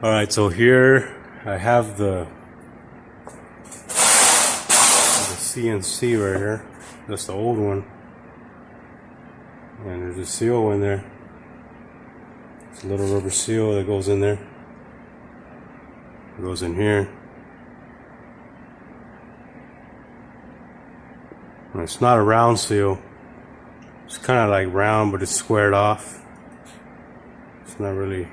Alright, so here I have the CNC right here. That's the old one. And there's a seal in there. It's a little rubber seal that goes in there. It goes in here. And it's not a round seal. It's kind of like round, but it's squared off. It's not really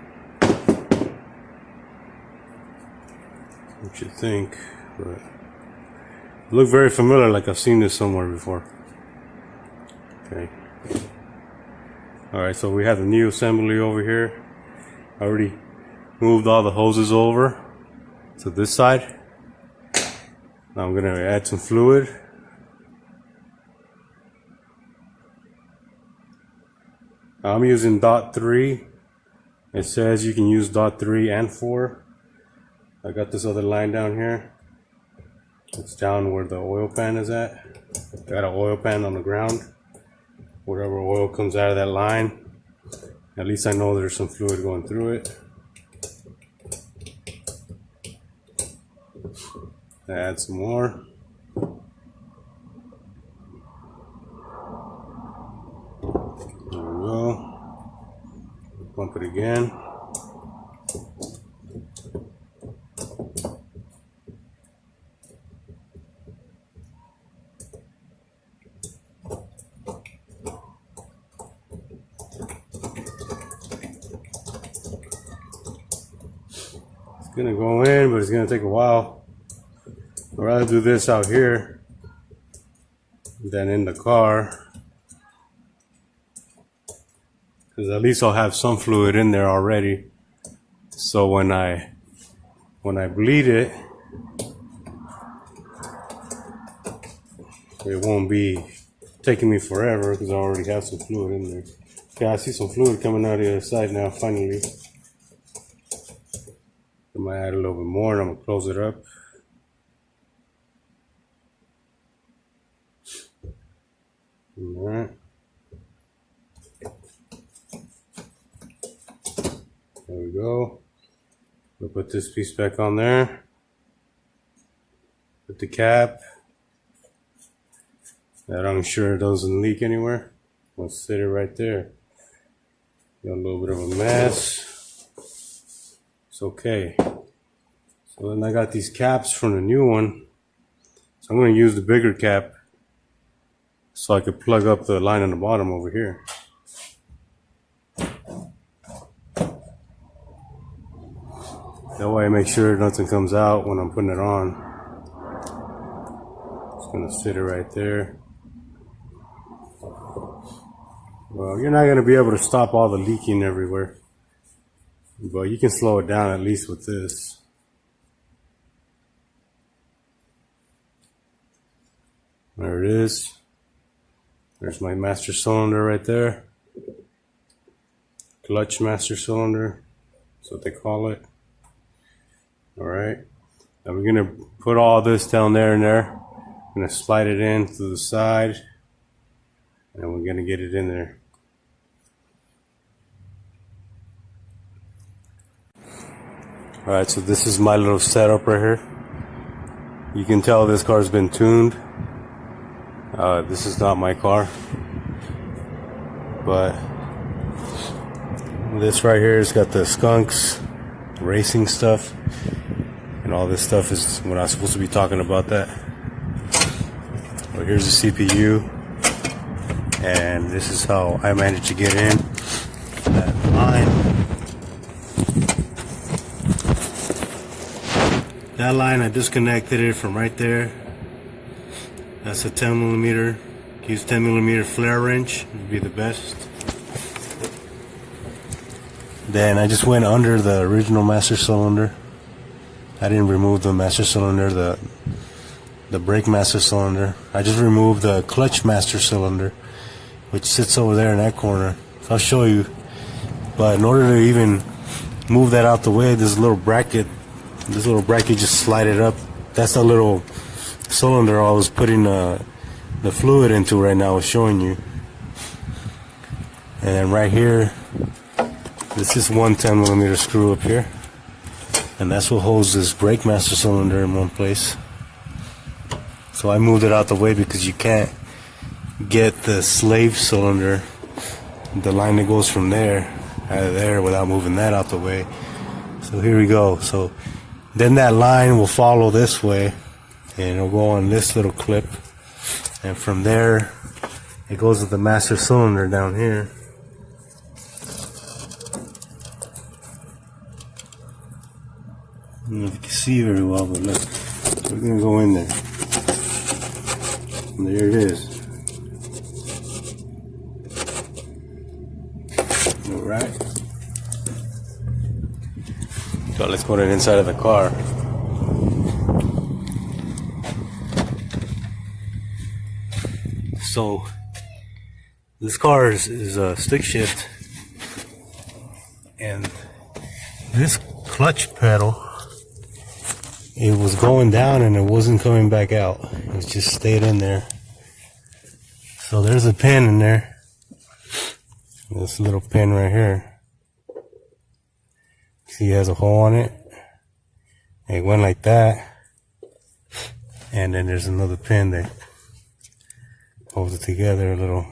what you think, but it looked very familiar, like I've seen this somewhere before. Okay. Alright, so we have the new assembly over here. I already moved all the hoses over to this side. Now I'm gonna add some fluid. I'm using dot 3. It says you can use dot 3 and 4. I got this other line down here. It's down where the oil pan is at. Got an oil pan on the ground. Whatever oil comes out of that line, at least I know there's some fluid going through it. Add some more. There we go. Pump it again. It's gonna go in, but it's gonna take a while. I'd rather do this out here than in the car, because at least I'll have some fluid in there already. So when I bleed it, it won't be taking me forever because I already have some fluid in there. Okay, I see some fluid coming out the other side now, finally. I might add a little bit more and I'm gonna close it up. Alright. There we go. We'll put this piece back on there. Put the cap. That I'm sure it doesn't leak anywhere. We'll sit it right there. Got a little bit of a mess. It's okay. So then I got these caps from the new one. So I'm going to use the bigger cap so I could plug up the line on the bottom over here. That way I make sure nothing comes out when I'm putting it on. Just going to sit it right there. Well, you're not going to be able to stop all the leaking everywhere, but you can slow it down at least with this. There it is. There's my master cylinder right there. Clutch master cylinder. That's what they call it. Alright. Now we're going to put all this down there and there. I'm going to slide it in to the side. And we're going to get it in there. Alright, so this is my little setup right here. You can tell this car's been tuned. This is not my car. But this right here has got the skunks, racing stuff. And all this stuff is when I'm supposed to be talking about that. Well, here's the CPU. And this is how I managed to get in that line. That line, I disconnected it from right there. That's a 10mm. Use 10mm flare wrench, would be the best. Then I just went under the original master cylinder. I didn't remove the master cylinder, the brake master cylinder. I just removed the clutch master cylinder, which sits over there in that corner. I'll show you. But in order to even move that out the way, this little bracket just slide it up. That's the little cylinder I was putting the fluid into right now. I was showing you. And right here, this is one 10mm screw up here. and that's what holds this brake master cylinder in one place. So I moved it out the way because you can't get the slave cylinder, the line that goes from there out of there, without moving that out the way. So here we go. So then that line will follow this way and it'll go on this little clip, and from there it goes to the master cylinder down here. I don't know if you can see very well, but look, we're gonna go in there. And there it is. Alright. So let's put it inside of the car. So this car is a stick shift, and this clutch pedal, it was going down and it wasn't coming back out. It just stayed in there. So there's a pin in there. This little pin right here. See, it has a hole on it. It went like that. And then there's another pin that holds it together, a little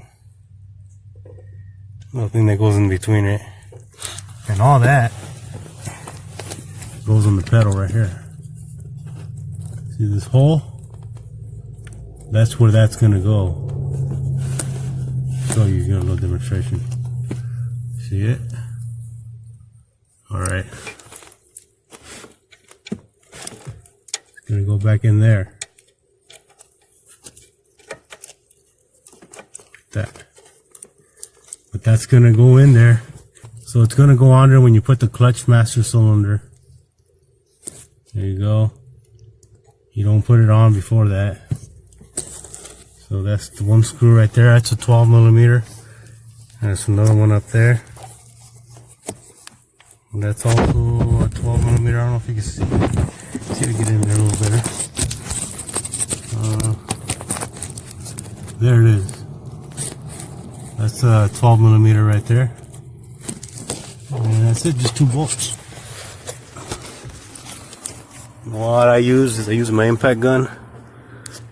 thing that goes in between it. And all that goes on the pedal right here. See this hole? That's where that's gonna go. Show you, get a little demonstration. See it? Alright. It's gonna go back in there. Like that. But that's gonna go in there. So it's gonna go under when you put the clutch master cylinder. There you go. You don't put it on before that. So that's the one screw right there. That's a 12 millimeter. And there's another one up there. And that's also a 12 millimeter. I don't know if you can see. See if we get in there a little better. There it is. That's a 12 millimeter right there. And that's it, just 2 bolts. What I use is I use my impact gun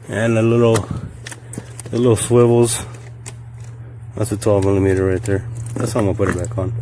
and the little swivels. That's a 12 millimeter right there. That's how I'm gonna put it back on.